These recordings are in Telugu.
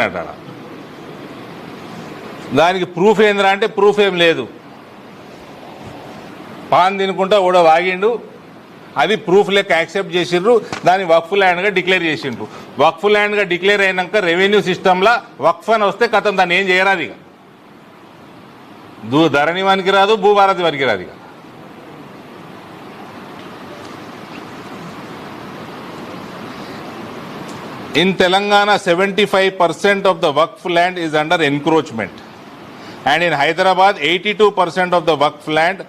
అంటాడు. దానికి ప్రూఫ్ ఏంద్రా అంటే ప్రూఫ్ ఏం లేదు. పాన్ తినుకుంటా కూడా వాగిండు, అది ప్రూఫ్ లెక్క యాక్సెప్ట్ చేసిండ్రు, దాన్ని వక్ఫ్ ల్యాండ్గా డిక్లేర్ చేసిండ్రు. వక్ఫ్ ల్యాండ్గా డిక్లేర్ అయినాక రెవెన్యూ సిస్టంలో వక్ఫ్ అని వస్తే కథం దాన్ని ఏం చేయరాదు. ఇక ధరణి వానికి రాదు, భూభారతి వానికి రాదు. ఇక in Telangana 75% of the Waqf land is under encroachment, and in Hyderabad 82% of the Waqf land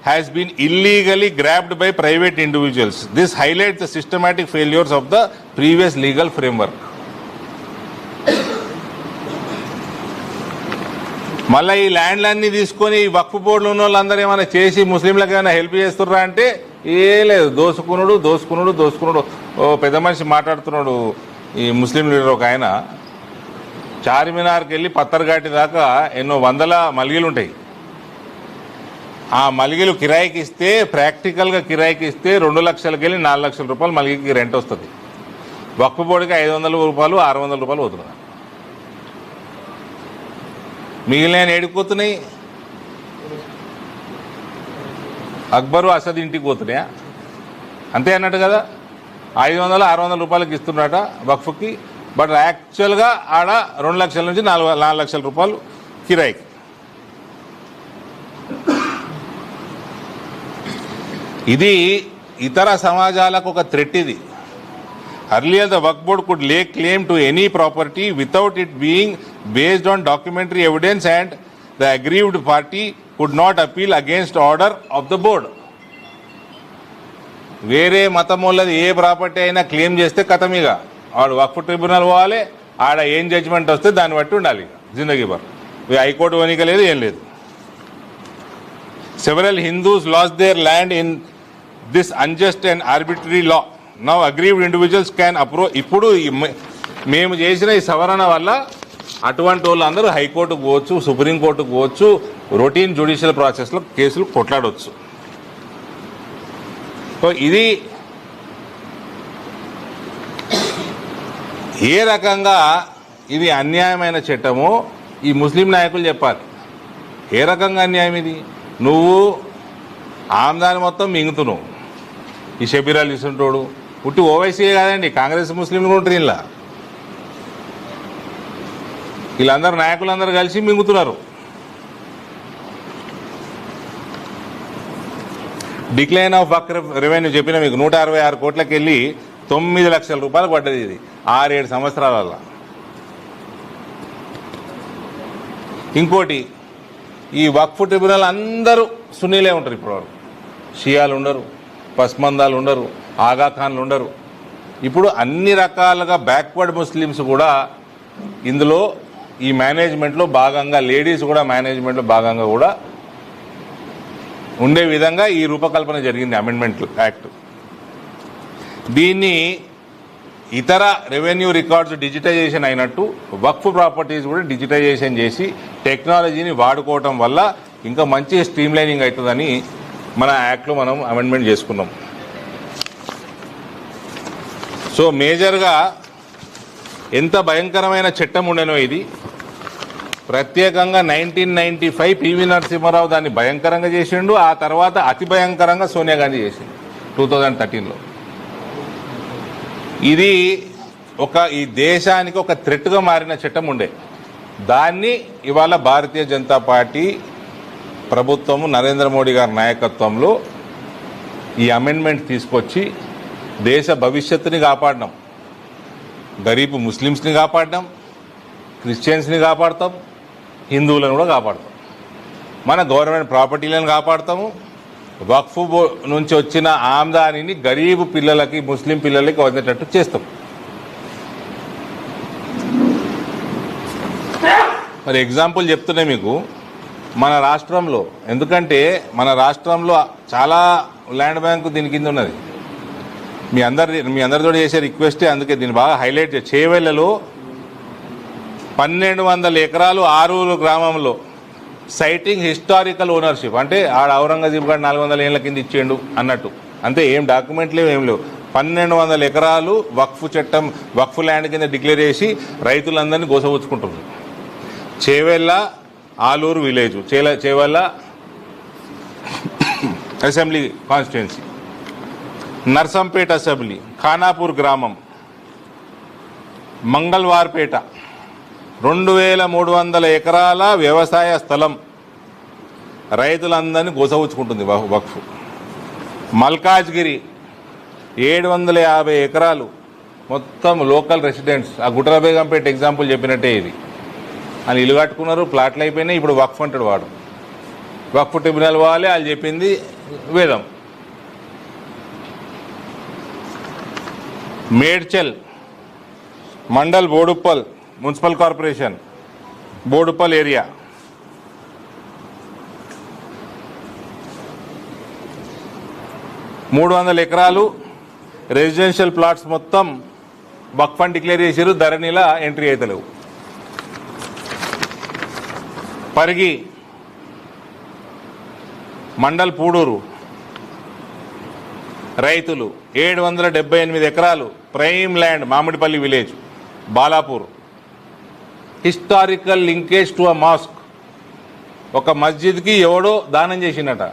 has been illegally grabbed by private individuals. This highlights the systematic failures of the previous legal framework. మళ్ళీ ఈ ల్యాండ్లన్నీ తీసుకొని వక్ఫ్ బోర్డులో ఉన్న వాళ్ళందరూ ఏమైనా చేసి ముస్లింలకు ఏమైనా హెల్ప్ చేస్తున్నారా అంటే ఏ లేదు. దోసుకున్నాడు. ఓ పెద్ద మనిషి మాట్లాడుతున్నాడు, ఈ ముస్లిం లీడర్ ఒక ఆయన, చార్మినార్కి వెళ్ళి పత్తర్ఘాటి దాకా ఎన్నో వందల మలిగీలు ఉంటాయి. ఆ మలిగీలు కిరాయికి ఇస్తే, ప్రాక్టికల్గా కిరాయికి ఇస్తే 2 లక్షలకి వెళ్ళి 4 లక్షల రూపాయలు మలిగీకి రెంట్ వస్తుంది. వక్ఫ్ బోర్డుకి 500 రూపాయలు 600 రూపాయలు అవుతున్నాయి. మిగిలిన ఏడిపోతున్నాయి. అక్బరు అసద్ ఇంటికి పోతున్నాయా? అంతే అన్నట్టు కదా. 500-600 రూపాయలకి ఇస్తున్నారట వక్ఫ్కి, బట్ యాక్చువల్గా ఆడ 2 లక్షల నుంచి 4 లక్షల రూపాయలు కిరాయికి. ఇది ఇతర సమాజాలకు ఒక థ్రెట్. ఇది earlier the Waqf Board could lay claim to any property without it being based on documentary evidence, and the aggrieved party could not appeal against order of the board. వేరే మతం వాళ్ళది ఏ ప్రాపర్టీ అయినా క్లెయిమ్ చేస్తే కథమిగా వాడు వక్ఫ్ ట్రిబ్యునల్ పోవాలి. ఆడ ఏం జడ్జిమెంట్ వస్తే దాన్ని బట్టి ఉండాలి జిందగీ భర్. హైకోర్టు వనిక లేదు, ఏం లేదు. Several Hindus last there land in this unjust and arbitrary law. Now aggrieved individuals can approach. ఇప్పుడు మేము చేసిన ఈ సవరణ వల్ల అటువంటి వాళ్ళందరూ హైకోర్టుకు పోవచ్చు, సుప్రీంకోర్టుకు పోవచ్చు, రొటీన్ జ్యుడిషియల్ ప్రాసెస్లో కేసులు కొట్లాడవచ్చు. సో ఇది ఏ రకంగా ఇది అన్యాయమైన చట్టమో ఈ ముస్లిం నాయకులు చెప్పాలి. ఏ రకంగా అన్యాయం ఇది? నువ్వు ఆమ్దాని మొత్తం మింగుతున్నావు. ఈ షబీరాలు ఇస్తుంటాడు పుట్టి ఓవైసీయే కాదండి, కాంగ్రెస్ ముస్లింలు కూడా ఉంటారు. ఇలా వీళ్ళందరూ నాయకులందరూ కలిసి మింగుతున్నారు. డిక్లైన్ ఆఫ్ వక్ఫ్ రెవెన్యూ చెప్పిన మీకు 166 కోట్లకి వెళ్ళి 9 లక్షల రూపాయలు పడ్డది. ఇది 6-7 సంవత్సరాలలో. ఇంకోటి, ఈ వక్ఫ్ ట్రిబ్యునల్ అందరూ సున్నీలే ఉంటారు. ఇప్పటివరకు షియాలు ఉండరు, పస్మందాలు ఉండరు, ఆగాఖాన్లు ఉండరు. ఇప్పుడు అన్ని రకాలుగా బ్యాక్వర్డ్ ముస్లిమ్స్ కూడా ఇందులో ఈ మేనేజ్మెంట్లో భాగంగా, లేడీస్ కూడా మేనేజ్మెంట్లో భాగంగా కూడా ఉండే విధంగా ఈ రూపకల్పన జరిగింది అమెండ్మెంట్ యాక్ట్. దీన్ని ఇతర రెవెన్యూ రికార్డ్స్ డిజిటైజేషన్ అయినట్టు వక్ఫ్ ప్రాపర్టీస్ కూడా డిజిటైజేషన్ చేసి టెక్నాలజీని వాడుకోవటం వల్ల ఇంకా మంచి స్ట్రీమ్లైనింగ్ అవుతుందని మన యాక్ట్లో మనం అమెండ్మెంట్ చేసుకున్నాం. సో మేజర్గా ఎంత భయంకరమైన చట్టం ఉండేనో ఇది. ప్రత్యేకంగా 1995 పివి నరసింహారావు దాన్ని భయంకరంగా చేసిండు. ఆ తర్వాత అతి భయంకరంగా సోనియా గాంధీ చేసిండు 2013లో. ఇది ఈ దేశానికి ఒక థ్రెట్గా మారిన చట్టం ఉండే. దాన్ని ఇవాళ భారతీయ జనతా పార్టీ ప్రభుత్వము, నరేంద్ర మోడీ గారి నాయకత్వంలో ఈ అమెండ్మెంట్ తీసుకొచ్చి దేశ భవిష్యత్తుని కాపాడినాం. గరీబ్ ముస్లిమ్స్ని కాపాడినాం, క్రిస్టియన్స్ని కాపాడతాం, హిందువులను కూడా కాపాడతాం, మన గవర్నమెంట్ ప్రాపర్టీలను కాపాడతాము. వక్ఫ్ నుంచి వచ్చిన ఆమ్దానిని గరీబ్ పిల్లలకి, ముస్లిం పిల్లలకి వదిలేటట్టు చేస్తాం. మరి ఎగ్జాంపుల్ చెప్తున్నా మీకు మన రాష్ట్రంలో. ఎందుకంటే మన రాష్ట్రంలో చాలా ల్యాండ్ బ్యాంకు దీని కింద ఉన్నది. మీ అందరితో చేసే రిక్వెస్టే, అందుకే దీన్ని బాగా హైలైట్ చేవెళ్లలో 1200 ఎకరాలు ఆరూరు గ్రామంలో సైటింగ్ హిస్టారికల్ ఓనర్షిప్. అంటే ఆడ ఔరంగజేబు గారు 400 ఏళ్ల కింద ఇచ్చేయండు అన్నట్టు. అంతే, ఏం డాక్యుమెంట్లు ఏం లేవు. 1200 ఎకరాలు వక్ఫ్ చట్టం వక్ఫ్ ల్యాండ్ కింద డిక్లేర్ చేసి రైతులందరినీ గోసపుచ్చుకుంటున్నారు. Chevella Aluru village, Chevella assembly constituency, Narsampet assembly, Khanapur గ్రామం, మంగళవార్పేట 2300 ఎకరాల వ్యవసాయ స్థలం రైతులందరినీ గోసవుచ్చుకుంటుంది వక్ఫ్. మల్కాజ్గిరి 750 ఎకరాలు మొత్తం లోకల్ రెసిడెంట్స్. ఆ గుట్రబేగంపేట ఎగ్జాంపుల్ చెప్పినట్టే ఇది. వాళ్ళు ఇల్లు కట్టుకున్నారు, ప్లాట్లు అయిపోయినాయి, ఇప్పుడు వక్ఫ్ అంటాడు వాడు. వక్ఫ్ ట్రిబ్యునల్ పోవాలి, వాళ్ళు చెప్పింది వేదం. Medchal mandal Boduppal municipal corporation, Boduppal area, మూడు 300 ఎకరాలు రెసిడెన్షియల్ ప్లాట్స్ మొత్తం వక్ఫ్ అని డిక్లేర్ చేశారు. ధరణిలా ఎంట్రీ అవుతలేవు. పరిగి మండల్ పూడూరు రైతులు 778 ఎకరాలు prime land, Mamidipalli village, Balapur. Historical linkage to a mask. ఒక మస్జిద్కి ఎవడో దానం చేసిండట,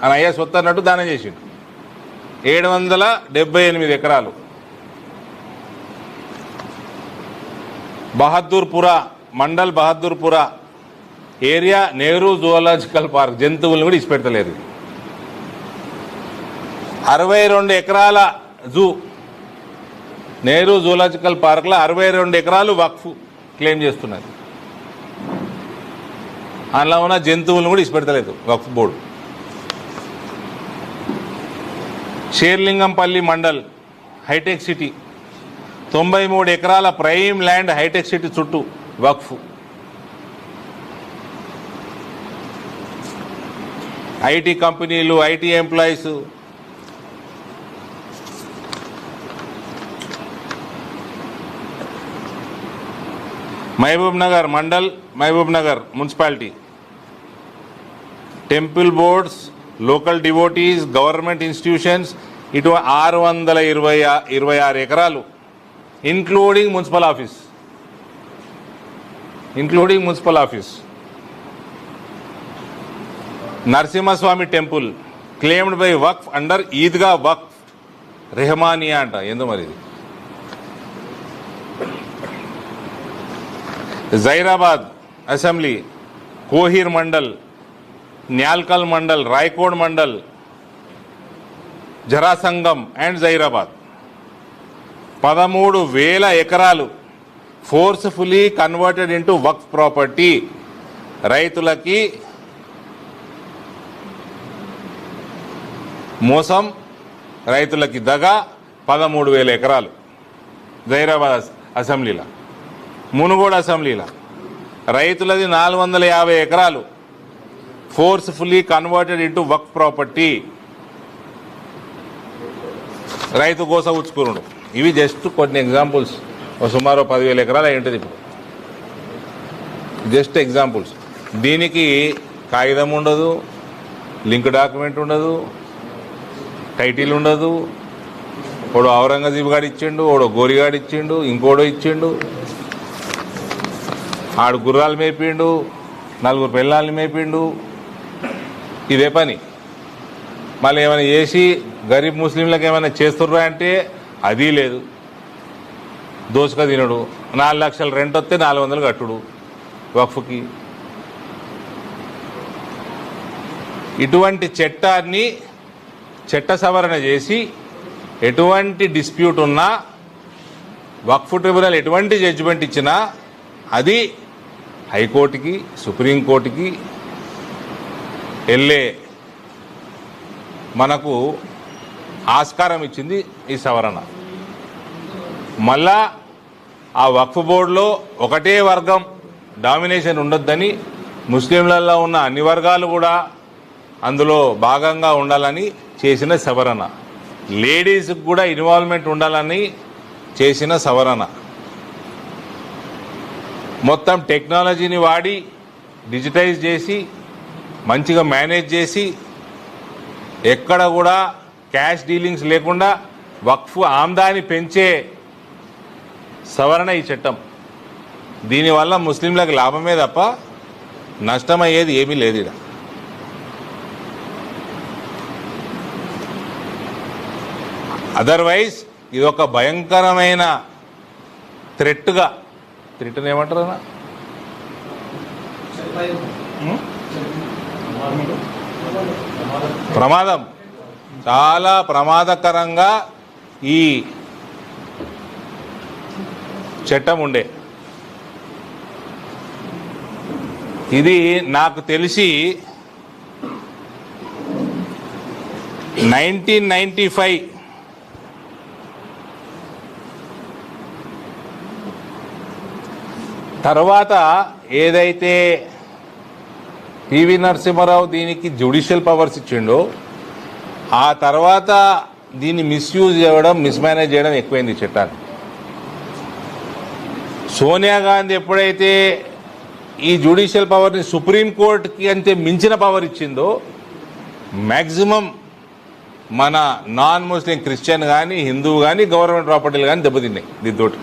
అని అయ్యా సొత్తు అన్నట్టు దానం చేసిండు. 778 ఎకరాలు. Bahadurpura mandal, Bahadurpura area, Nehru zoological park. జంతువులను కూడా ఇచ్చిపెడతలేదు. 62 ఎకరాల జూ, నెహ్రూ జువాలజికల్ పార్క్లో 62 ఎకరాలు వక్ఫ్ క్లెయిమ్ చేస్తున్నది. అందులో ఉన్న జంతువులను కూడా ఇచ్చిపెడతలేదు Waqf board. Serilingampally mandal, hitech city 93 ఎకరాల ప్రైమ్ ల్యాండ్, హైటెక్ సిటీ చుట్టూ వక్ఫ్. ఐటీ కంపెనీలు, IT employees. Mahabubnagar mandal, Mahabubnagar municipality, temple boards, local devotees, government institutions, ఇటు 626 ఎకరాలు, including municipal office. Narasimhaswamy temple claimed by Waqf under Eidgah Waqf Rehmania అంట. ఏందో మరి ఇది. జైరాబాద్ అసెంబ్లీ, కోహిర్ మండల్, న్యాల్కల్ మండల్, రాయ్కోడ్ మండల్, జరాసంగం అండ్ జైరాబాద్ 13,000 ఎకరాలు ఫోర్స్ఫుల్లీ కన్వర్టెడ్ ఇంటూ వక్ఫ్ ప్రాపర్టీ. రైతులకి మోసం, రైతులకి దగా. 13,000 ఎకరాలు జైరాబాద్ అసెంబ్లీలో. మునుగోడు అసెంబ్లీలో రైతులది 450 ఎకరాలు ఫోర్స్ఫుల్లీ కన్వర్టెడ్ ఇంటూ వక్ఫ్ ప్రాపర్టీ. రైతు కోసం ఉచ్చుకురుడు. ఇవి జస్ట్ కొన్ని ఎగ్జాంపుల్స్. సుమారు 10,000 ఎకరాలు అయి ఉంటుంది ఇప్పుడు. Just examples. దీనికి కాగితం ఉండదు, లింక్ డాక్యుమెంట్ ఉండదు, టైటిల్ ఉండదు. ఓడో ఔరంగజీబ్ గారు ఇచ్చిండు, ఓడో గోరిగాడు ఇచ్చిండు, ఇంకోడో ఇచ్చిండు. ఆడు గుర్రాలు మేపిండు, 4 పిల్లల్ని మేపిండు. ఇదే పని. మళ్ళీ ఏమైనా చేసి గరీబ్ ముస్లింలకు ఏమైనా చేస్తుర్రా అంటే అది లేదు. దోసుక తినడు. 4 లక్షల రెంట్ వస్తే 400 కట్టుడు వక్ఫ్కి. ఇటువంటి చట్టాన్ని చట్ట సవరణ చేసి ఎటువంటి డిస్ప్యూట్ ఉన్నా వక్ఫ్ ట్రిబ్యునల్ ఎటువంటి జడ్జిమెంట్ ఇచ్చినా అది హైకోర్టుకి, సుప్రీంకోర్టుకి వెళ్ళే మనకు ఆస్కారం ఇచ్చింది ఈ సవరణ. మళ్ళా ఆ వక్ఫ్ బోర్డులో ఒకటే వర్గం డామినేషన్ ఉండొద్దని, ముస్లింలలో ఉన్న అన్ని వర్గాలు కూడా అందులో భాగంగా ఉండాలని చేసిన సవరణ. లేడీస్కి కూడా ఇన్వాల్వ్మెంట్ ఉండాలని చేసిన సవరణ. మొత్తం టెక్నాలజీని వాడి డిజిటైజ్ చేసి మంచిగా మేనేజ్ చేసి ఎక్కడ కూడా క్యాష్ డీలింగ్స్ లేకుండా వక్ఫ్ ఆమ్దాని పెంచే సవరణ ఈ చట్టం. దీనివల్ల ముస్లింలకు లాభమే తప్ప నష్టమయ్యేది ఏమీ లేదు. ఇక్కడ అదర్వైజ్ ఇది ఒక భయంకరమైన థ్రెట్ ఏమంటారు అన్న, ప్రమాదం, చాలా ప్రమాదకరంగా ఈ చట్టం ఉండే. ఇది నాకు తెలిసి 1995 తర్వాత ఏదైతే పివి నరసింహారావు దీనికి జ్యుడిషియల్ పవర్స్ ఇచ్చిండో ఆ తర్వాత దీన్ని మిస్యూజ్ చేయడం, మిస్మేనేజ్ చేయడం ఎక్కువైంది ఈ చట్టాన్ని. సోనియా గాంధీ ఎప్పుడైతే ఈ జ్యుడిషియల్ పవర్ని సుప్రీంకోర్టుకి అంతే మించిన పవర్ ఇచ్చిందో మ్యాక్సిమం మన నాన్ ముస్లిం క్రిస్టియన్ కానీ హిందువు కానీ గవర్నమెంట్ ప్రాపర్టీలు కానీ దెబ్బతిన్నాయి దీంతోటి.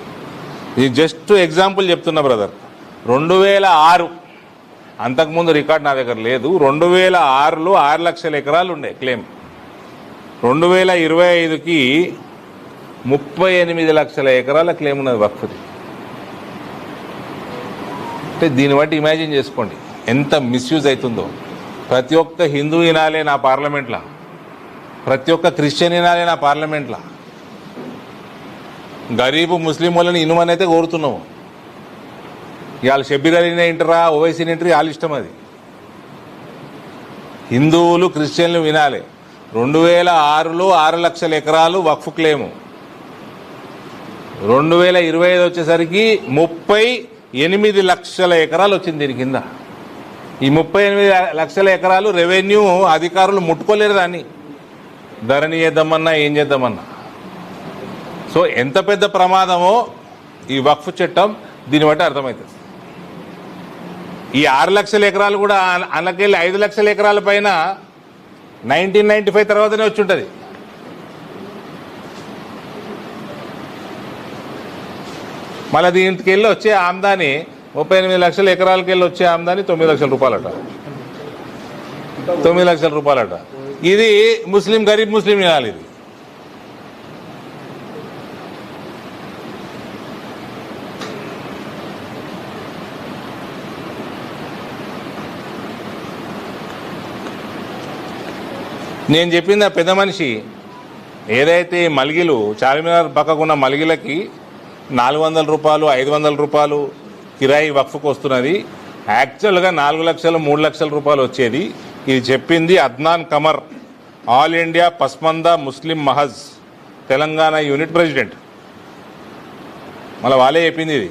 ఇది జస్ట్ ఎగ్జాంపుల్ చెప్తున్నా బ్రదర్. 2006 అంతకుముందు రికార్డ్ నా దగ్గర లేదు. 2006లో 6 లక్షల ఎకరాలు ఉండే క్లెయిమ్. 2025కి 38 లక్షల ఎకరాల క్లెయిమ్ ఉన్నది వక్ఫ్ది. అంటే దీన్ని బట్టి ఇమాజిన్ చేసుకోండి ఎంత మిస్యూజ్ అవుతుందో. ప్రతి ఒక్క హిందూ వినాలే నా పార్లమెంట్లో, ప్రతి ఒక్క క్రిస్టియన్ వినాలే నా పార్లమెంట్లో. గరీబు ముస్లిం వాళ్ళని ఇనుమని అయితే కోరుతున్నావు. ఇవాళ షబ్బీర్ అలీనే ఇంటరా, ఓవైసీని ఇంటరీ, వాళ్ళ ఇష్టం అది. హిందువులు క్రిస్టియన్లు వినాలి. 2006లో 6 లక్షల ఎకరాలు వక్ఫ్ క్లెయిము. 2025 వచ్చేసరికి 38 లక్షల ఎకరాలు వచ్చింది దీని కింద. ఈ 38 లక్షల ఎకరాలు రెవెన్యూ అధికారులు ముట్టుకోలేరు దాన్ని. ధరణి చేద్దామన్నా ఏం చేద్దామన్నా. సో ఎంత పెద్ద ప్రమాదమో ఈ వక్ఫ్ చట్టం దీన్ని బట్టి అర్థమవుతుంది. ఈ 6 లక్షల ఎకరాలు కూడా అందుకెళ్ళి 5 లక్షల ఎకరాల పైన 1995 తర్వాతనే వచ్చి ఉంటుంది. మళ్ళీ దీనికి వెళ్ళి వచ్చే ఆమ్దాని 38 లక్షల ఎకరాలకి వెళ్ళి వచ్చే ఆమ్దాని 9 లక్షల రూపాయలట. 9 లక్షల రూపాయలట. ఇది ముస్లిం, గరీబ్ ముస్లిం వినాలి. ఇది నేను చెప్పింది ఆ పెద్ద మనిషి ఏదైతే మలిగిలు చార్మినార్ పక్కకున్న మలిగిలకి 400 రూపాయలు 500 రూపాయలు కిరాయి వక్ఫ్కు వస్తున్నది. యాక్చువల్గా 4 లక్షలు 3 లక్షల రూపాయలు వచ్చేది. ఇది చెప్పింది అద్నాన్ కమర్, ఆల్ ఇండియా పస్మందా ముస్లిం మహజ్ తెలంగాణ యూనిట్ ప్రెసిడెంట్. మళ్ళీ వాళ్ళే చెప్పింది ఇది.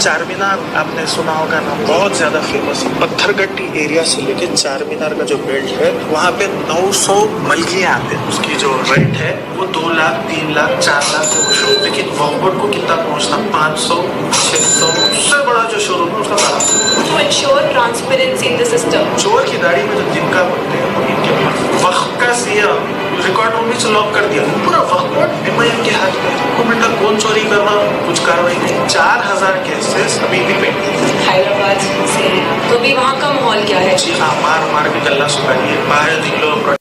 चारमीनार आपने सुना होगा ना, बहुत ज्यादा फेमस है। पत्थरगट्टी एरिया से लेके चारमीनार का जो बेल्ट है वहाँ पे 900 मलगियाँ आते हैं। उसकी जो रेंट है वो 2 लाख 3 लाख 4 लाख से वो शोरूम, लेकिन वॉकआउट को कितना पहुँचता 500 600, उससे बड़ा जो शोरूम है उसका 1200। To ensure transparency in the system. चोर की दाढ़ी में जो जिनका बनते हैं इनके पास वक्त का सिया रिकॉर्ड रूम से लॉक कर दिया, पूरा वक्त MIM के हाथ में। तो बेटा कौन चोरी कर रहा, कुछ कार्रवाई नहीं। 4000 केसेस अभी भी पेंडिंग। हैदराबाद से हैं, तो अभी वहाँ का माहौल क्या है? जी हाँ, मार के गला सुखा लिए 12 दिन लोग